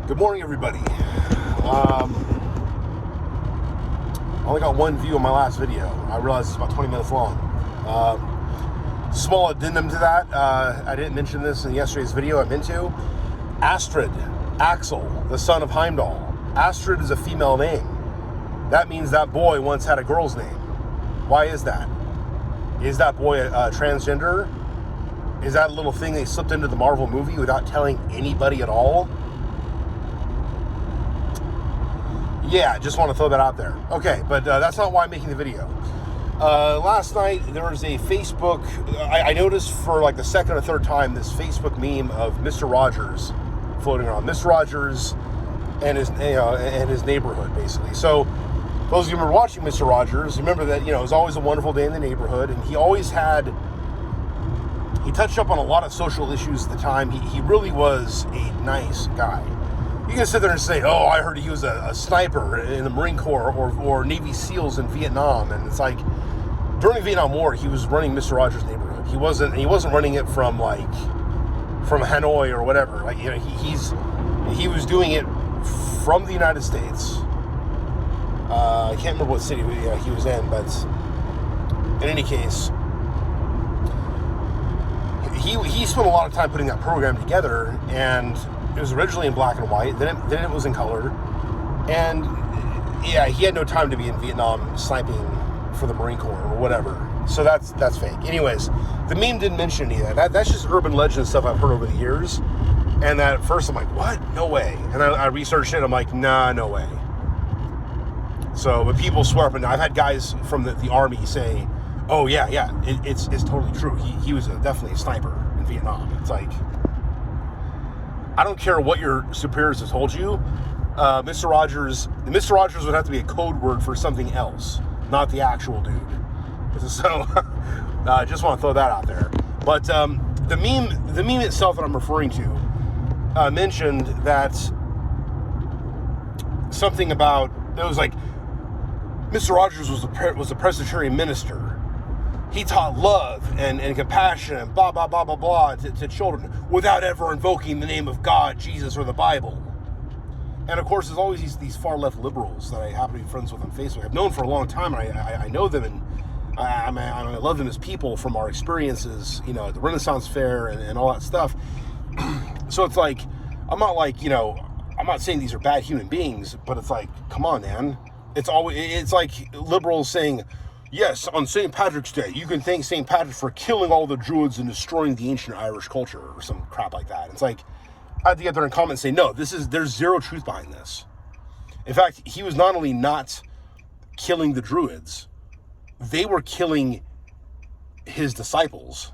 Good morning, everybody. I only got one view on my last video. I realized it's about 20 minutes long. Small addendum to that. I didn't mention this in yesterday's video. I meant to. Astrid, Axel, the son of Heimdall. Astrid is a female name. That means that boy once had a girl's name. Why is that? Is that boy a transgender? Is that a little thing they slipped into the Marvel movie without telling anybody at all? Yeah, just want to throw that out there. Okay, but that's not why I'm making the video. Last night, there was a Facebook... I noticed for like the second or third time this Facebook meme of Mr. Rogers floating around. Mr. Rogers and his neighborhood, basically. So, those of you who were watching Mr. Rogers, remember that, it was always a wonderful day in the neighborhood, and he always had... He touched up on a lot of social issues at the time. He really was a nice guy. You can sit there and say, oh, I heard he was a sniper in the Marine Corps or Navy SEALs in Vietnam. And it's like, during the Vietnam War, he was running Mr. Rogers' neighborhood. He wasn't running it from Hanoi or whatever. Like, he was doing it from the United States. I can't remember what city he was in, but in any case, he spent a lot of time putting that program together, and it was originally in black and white, then it was in color, and yeah, he had no time to be in Vietnam sniping for the Marine Corps or whatever, so that's fake. Anyways, the meme didn't mention any of that. That's just urban legend stuff I've heard over the years, and that at first I'm like, what? No way. And I researched it, I'm like, nah, no way. So, but people swear up, and I've had guys from the Army say, oh yeah, it's totally true. He was definitely a sniper in Vietnam. It's like, I don't care what your superiors have told you. Mr. Rogers would have to be a code word for something else, not the actual dude. So, I just want to throw that out there. But the meme itself that I'm referring to mentioned that something about, it was like, Mr. Rogers was a Presbyterian minister. He taught love and compassion and blah, blah, blah, blah, blah to children without ever invoking the name of God, Jesus, or the Bible. And of course, there's always these far left liberals that I happen to be friends with on Facebook. I've known for a long time, and I know them, and I love them as people from our experiences, at the Renaissance Fair and all that stuff. So it's like, I'm not saying these are bad human beings, but it's like, come on, man. It's like liberals saying, yes, on St. Patrick's Day, you can thank St. Patrick for killing all the Druids and destroying the ancient Irish culture, or some crap like that. It's like, I have to get there and comment and say, no, there's zero truth behind this. In fact, he was not only not killing the Druids, they were killing his disciples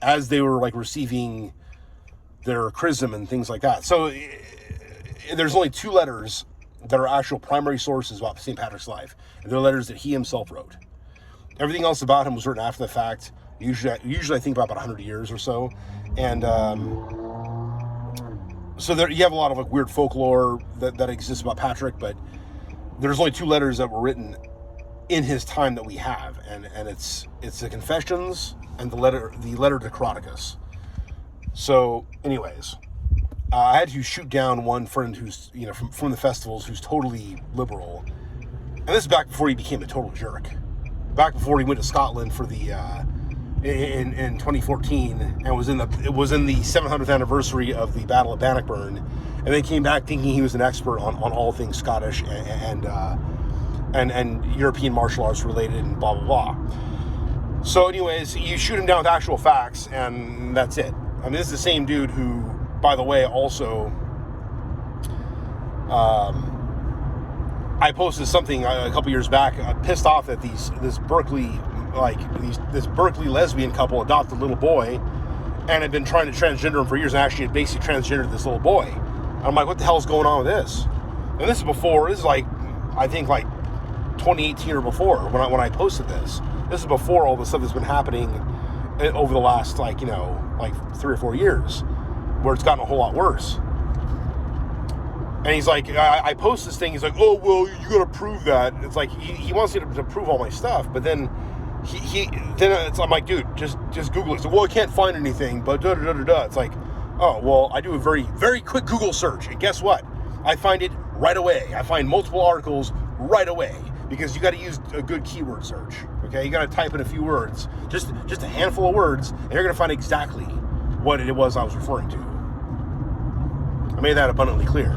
as they were receiving their chrism and things like that. So there's only two letters that are actual primary sources about St. Patrick's life, and they're letters that he himself wrote. Everything else about him was written after the fact, usually I think about 100 years or so, and so there you have a lot of weird folklore that exists about Patrick, but there's only two letters that were written in his time that we have, and it's the Confessions and the letter to Coroticus. So anyways, I had to shoot down one friend who's, from the festivals, who's totally liberal. And this is back before he became a total jerk. Back before he went to Scotland for the, in 2014, and it was in the 700th anniversary of the Battle of Bannockburn. And then came back thinking he was an expert on all things Scottish and European martial arts related and blah, blah, blah. So anyways, you shoot him down with actual facts, and that's it. I mean, this is the same dude who, by the way, also, I posted something a couple years back, pissed off that this Berkeley lesbian couple adopted a little boy and had been trying to transgender him for years, and actually had basically transgendered this little boy. And I'm like, what the hell is going on with this? And this is I think 2018 or before when I posted this. This is before all the stuff that's been happening over the last 3 or 4 years, where it's gotten a whole lot worse. And he's like, I post this thing, he's like, oh, well, you gotta prove that. It's like, he wants me to prove all my stuff, but then I'm like, dude, just Google it. So, well, I can't find anything, but da-da-da-da-da. It's like, Oh, well, I do a very, very quick Google search, and guess what? I find it right away. I find multiple articles right away, because you got to use a good keyword search, okay? You got to type in a few words, just a handful of words, and you're going to find exactly what it was I was referring to. I made that abundantly clear.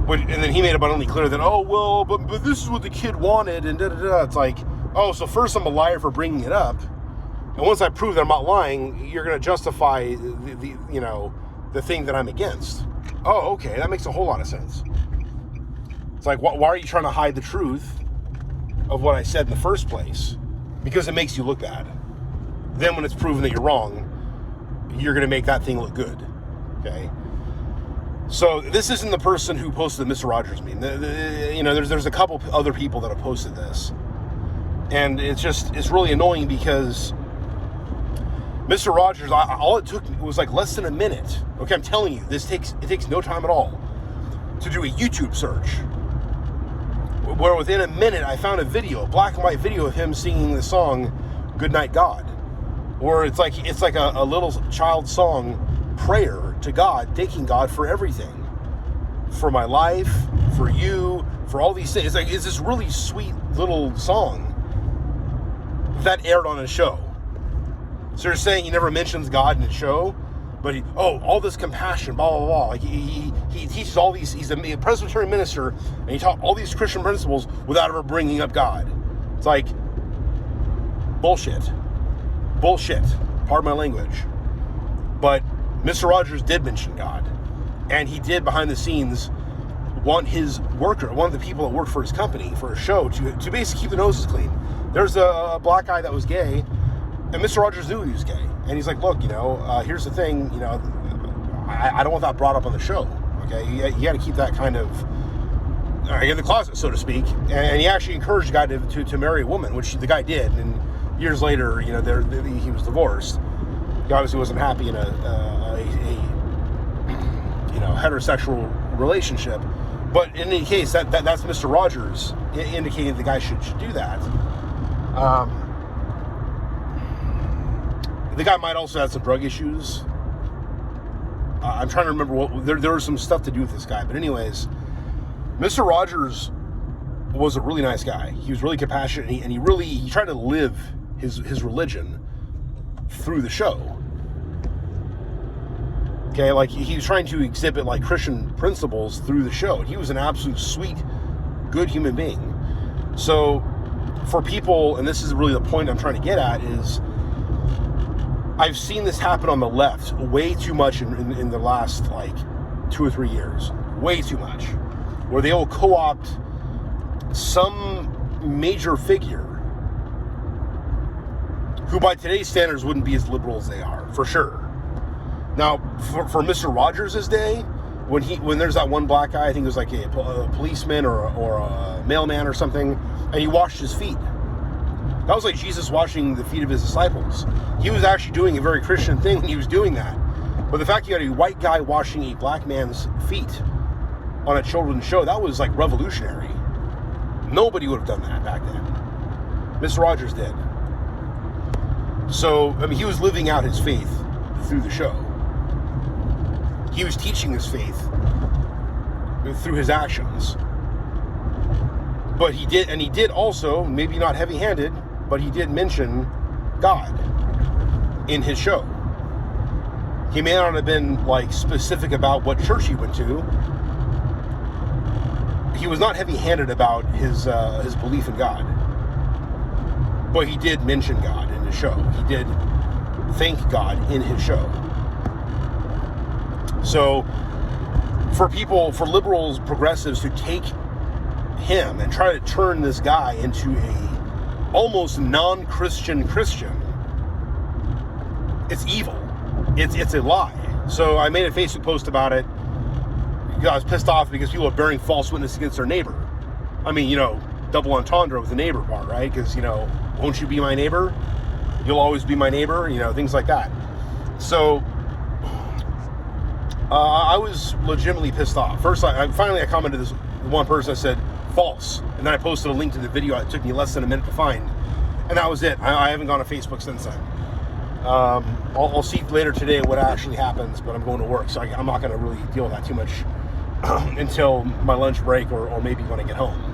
And then he made abundantly clear that, oh, well, but this is what the kid wanted, and da-da-da. It's like, oh, so first I'm a liar for bringing it up, and once I prove that I'm not lying, you're going to justify the thing that I'm against. Oh, okay, that makes a whole lot of sense. It's like, why are you trying to hide the truth of what I said in the first place? Because it makes you look bad. Then when it's proven that you're wrong, you're going to make that thing look good, okay? So this isn't the person who posted the Mr. Rogers meme. There's a couple other people that have posted this. And it's really annoying because Mr. Rogers, all it took was like less than a minute. Okay, I'm telling you, it takes no time at all to do a YouTube search, where within a minute I found a black and white video of him singing the song "Good Night God," where it's like a little child song prayer to God, thanking God for everything, for my life, for you, for all these things. It's this really sweet little song that aired on his show. So you're saying he never mentions God in his show, but all this compassion, blah, blah, blah. Like he teaches all these, he's a Presbyterian minister, and he taught all these Christian principles without ever bringing up God. It's like, bullshit. Pardon my language. But Mr. Rogers did mention God, and he did behind the scenes want one of the people that worked for his company, for his show, to basically keep the noses clean. There's a black guy that was gay, and Mr. Rogers knew he was gay. And he's like, look, here's the thing, I don't want that brought up on the show, okay? You got to keep that kind of in the closet, so to speak. And he actually encouraged the guy to marry a woman, which the guy did. And years later, he was divorced. He obviously wasn't happy in a heterosexual relationship. But in any case, that's Mr. Rogers indicating the guy should do that. The guy might also have some drug issues. I'm trying to remember there was some stuff to do with this guy. But anyways, Mr. Rogers was a really nice guy. He was really compassionate, and he tried to live his religion through the show. Okay, like he was trying to exhibit like Christian principles through the show. He was an absolute sweet, good human being. So for people, and this is really the point I'm trying to get at, is I've seen this happen on the left way too much in the last like 2 or 3 years. Way too much. Where they will co-opt some major figure who by today's standards wouldn't be as liberal as they are, for sure. Now, for Mr. Rogers' day, when there's that one black guy, I think it was like a policeman or a mailman or something, and he washed his feet. That was like Jesus washing the feet of his disciples. He was actually doing a very Christian thing when he was doing that. But the fact you had a white guy washing a black man's feet on a children's show, that was like revolutionary. Nobody would have done that back then. Mr. Rogers did. So, he was living out his faith through the show. He was teaching his faith through his actions. But he did also, maybe not heavy-handed, but he did mention God in his show. He may not have been like specific about what church he went to. He was not heavy-handed about his belief in God. But he did mention God in his show. He did thank God in his show. So for liberals, progressives to take him and try to turn this guy into a almost non-Christian Christian, it's evil. It's a lie. So I made a Facebook post about it. I was pissed off because people are bearing false witness against their neighbor. Double entendre with the neighbor part, right? Because, won't you be my neighbor? You'll always be my neighbor, things like that. So I was legitimately pissed off. First, I commented to this one person. I said, false. And then I posted a link to the video. It took me less than a minute to find. And that was it. I haven't gone to Facebook since then. I'll see later today what actually happens, but I'm going to work, so I'm not going to really deal with that too much until my lunch break or maybe when I get home.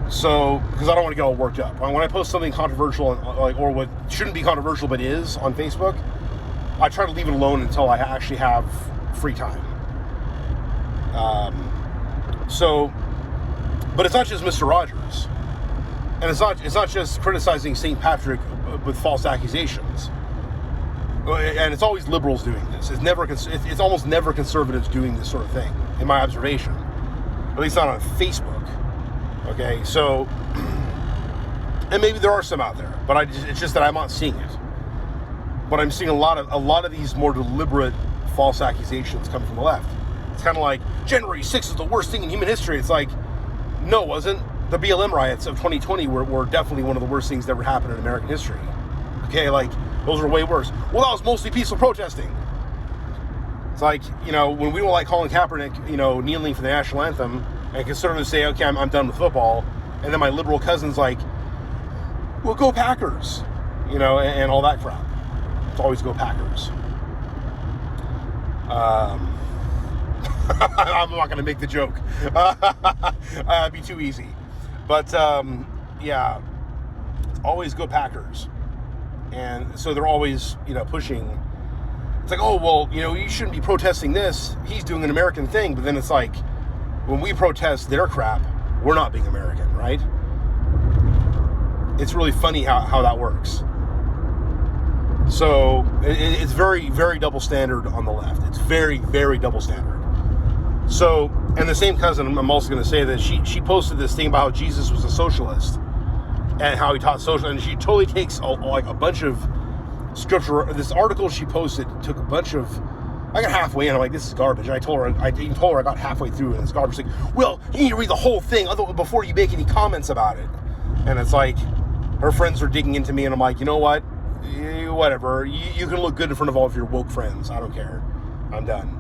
So, because I don't want to get all worked up. When I post something controversial, or what shouldn't be controversial but is on Facebook, I try to leave it alone until I actually have free time. But it's not just Mr. Rogers, and it's not just criticizing St. Patrick with false accusations. And it's always liberals doing this. It's almost never conservatives doing this sort of thing, in my observation. At least not on Facebook. Okay, so, and maybe there are some out there, but it's just that I'm not seeing it. But I'm seeing a lot of these more deliberate false accusations come from the left. It's kind of like January 6th is the worst thing in human history. It's like, no, it wasn't. The BLM riots of 2020 were definitely one of the worst things that ever happened in American history. Okay, like, those were way worse. Well, that was mostly peaceful protesting. It's like, when we don't like Colin Kaepernick, kneeling for the national anthem, and conservatives say, okay, I'm done with football, and then my liberal cousin's like, well, go Packers, and all that crap. It's always go Packers. I'm not going to make the joke. It'd be too easy. But, yeah, it's always go Packers. And so they're always, pushing. It's like, oh, well, you shouldn't be protesting this. He's doing an American thing. But then it's like, when we protest their crap, we're not being American, right? It's really funny how that works. So it's very, very double standard on the left. It's very, very double standard. So, and the same cousin, I'm also going to say that she posted this thing about how Jesus was a socialist and how he taught social, and she totally takes a bunch of scripture. This article she posted took a bunch of, I got halfway and I'm like, this is garbage. And I even told her I got halfway through and it's garbage. She's like, well, you need to read the whole thing before you make any comments about it. And it's like, her friends are digging into me and I'm like, you know what? Whatever. You can look good in front of all of your woke friends. I don't care. I'm done.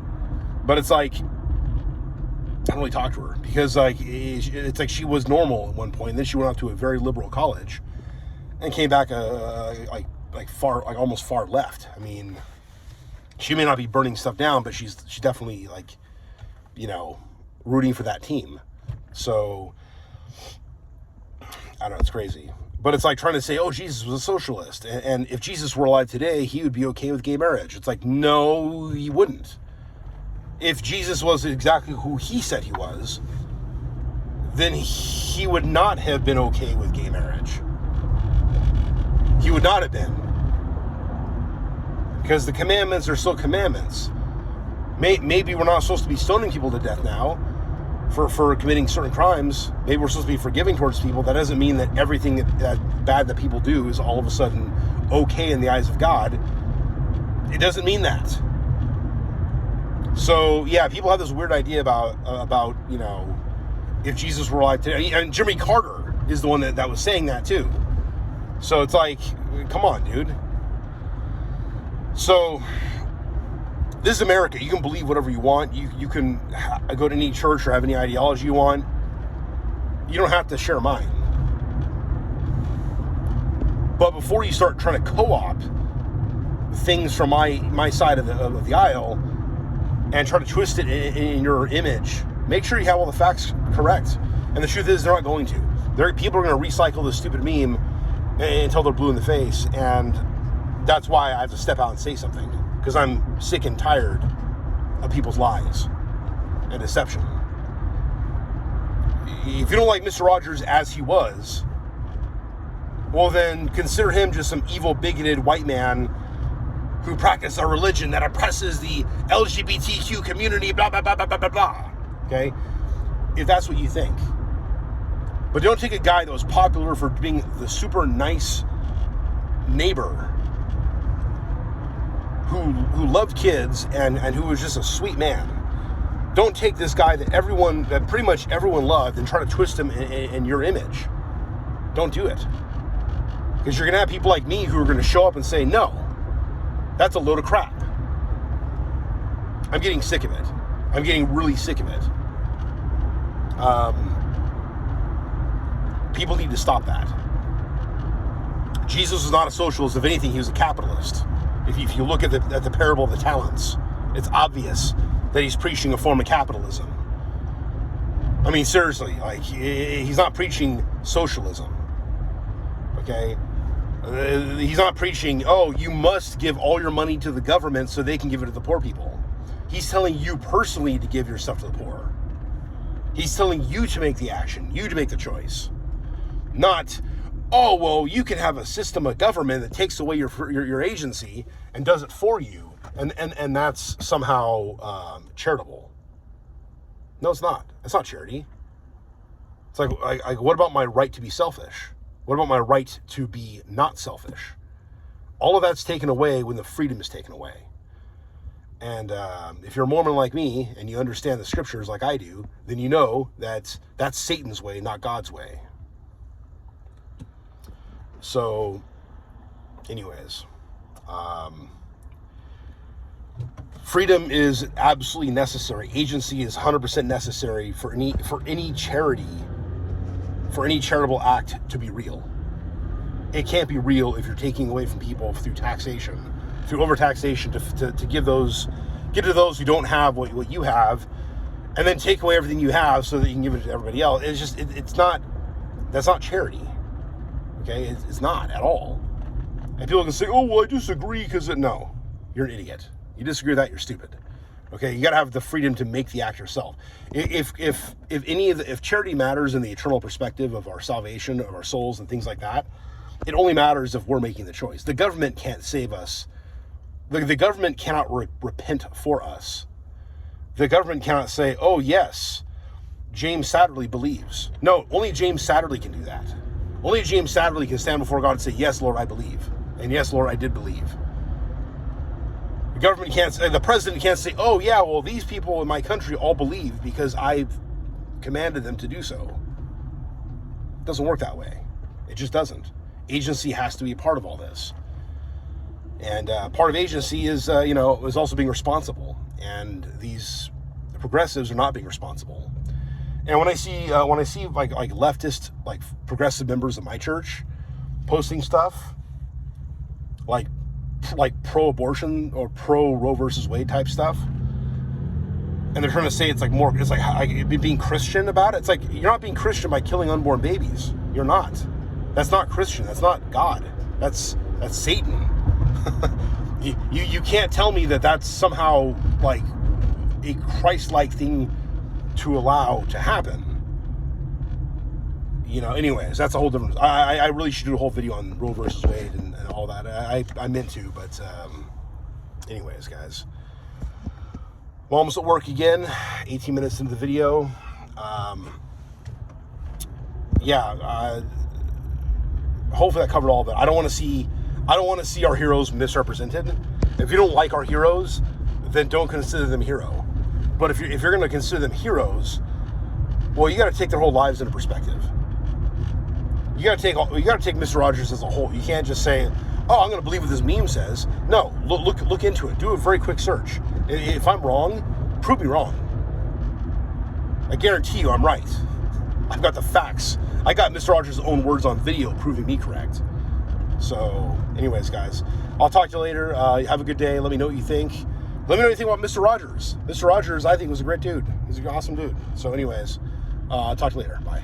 But it's like, I don't really talk to her because it's like she was normal at one point. And then she went off to a very liberal college and came back almost far left. I mean, she may not be burning stuff down, but she's definitely rooting for that team. So I don't know, it's crazy. But it's like trying to say, oh, Jesus was a socialist. And if Jesus were alive today, he would be okay with gay marriage. It's like, no, he wouldn't. If Jesus was exactly who he said he was, then he would not have been okay with gay marriage. He would not have been. Because the commandments are still commandments. Maybe we're not supposed to be stoning people to death now for committing certain crimes. Maybe we're supposed to be forgiving towards people. That doesn't mean that everything that bad that people do is all of a sudden okay in the eyes of God. It doesn't mean that. So, yeah, people have this weird idea about if Jesus were alive today. And Jimmy Carter is the one that was saying that, too. So it's like, come on, dude. So, this is America. You can believe whatever you want. You can go to any church or have any ideology you want. You don't have to share mine. But before you start trying to co-opt things from my side of the aisle and try to twist it in your image, make sure you have all the facts correct. And the truth is, they're not going to. People are going to recycle this stupid meme until they're blue in the face. And that's why I have to step out and say something. Because I'm sick and tired of people's lies and deception. If you don't like Mr. Rogers as he was, well then consider him just some evil, bigoted white man who practices a religion that oppresses the LGBTQ community, blah, blah, blah, blah, blah, blah, blah. Okay? If that's what you think. But don't take a guy that was popular for being the super nice neighbor who loved kids and who was just a sweet man. Don't take this guy that pretty much everyone loved and try to twist him in your image. Don't do it. Because you're going to have people like me who are going to show up and say, no, that's a load of crap. I'm getting sick of it. I'm getting really sick of it. People need to stop that. Jesus was not a socialist. If anything, he was a capitalist. If you look at the parable of the talents, it's obvious that he's preaching a form of capitalism. I mean, seriously, like, he's not preaching socialism, okay? He's not preaching, oh, you must give all your money to the government so they can give it to the poor people. He's telling you personally to give your stuff to the poor. He's telling you to make the action, you to make the choice. Not, oh, well, you can have a system of government that takes away your agency and does it for you, and that's somehow charitable. No, it's not. It's not charity. It's like, what about my right to be selfish? What about my right to be not selfish? All of that's taken away when the freedom is taken away. And if you're a Mormon like me and you understand the scriptures like I do, then you know that that's Satan's way, not God's way. So, anyways, freedom is absolutely necessary. Agency is 100% necessary for any charity, for any charitable act to be real. It can't be real if you're taking away from people through taxation, through overtaxation, to give to those who don't have what you have, and then take away everything you have so that you can give it to everybody else. It's just it's not. That's not charity. Okay, it's not at all. And people can say, "Oh, well, I disagree," because no, you're an idiot. You disagree with that, you're stupid. Okay, you got to have the freedom to make the act yourself. If charity matters in the eternal perspective of our salvation, of our souls, and things like that, it only matters if we're making the choice. The government can't save us. The government cannot repent for us. The government cannot say, "Oh yes, James Satterley believes." No, only James Satterley can do that. Only James Satterley can stand before God and say, "Yes, Lord, I believe," and "Yes, Lord, I did believe." Government can't say, the president can't say, "Oh yeah, well, these people in my country all believe because I've commanded them to do so." It doesn't work that way. It just doesn't. Agency has to be a part of all this. And part of agency is also being responsible. And the progressives are not being responsible. And when I see like leftist, like progressive members of my church posting stuff like pro-abortion or pro-Roe versus Wade type stuff, and they're trying to say it's like being Christian about it. It's like, you're not being Christian by killing unborn babies. You're not. That's not Christian. That's not God. That's Satan. You can't tell me that that's somehow like a Christ-like thing to allow to happen. Anyways, that's a whole different. I really should do a whole video on Roe versus Wade and all that. I meant to, but anyways, guys. Well, almost at work again. 18 minutes into the video. Hopefully that covered all of it. I don't want to see our heroes misrepresented. If you don't like our heroes, then don't consider them hero. But if you're going to consider them heroes, well, you got to take their whole lives into perspective. You got to take Mr. Rogers as a whole. You can't just say, "Oh, I'm going to believe what this meme says." No, look into it. Do a very quick search. If I'm wrong, prove me wrong. I guarantee you I'm right. I've got the facts. I got Mr. Rogers' own words on video proving me correct. So, anyways, guys, I'll talk to you later. Have a good day. Let me know what you think. Let me know what you think about Mr. Rogers. Mr. Rogers, I think, was a great dude. He's an awesome dude. So, anyways, I'll talk to you later. Bye.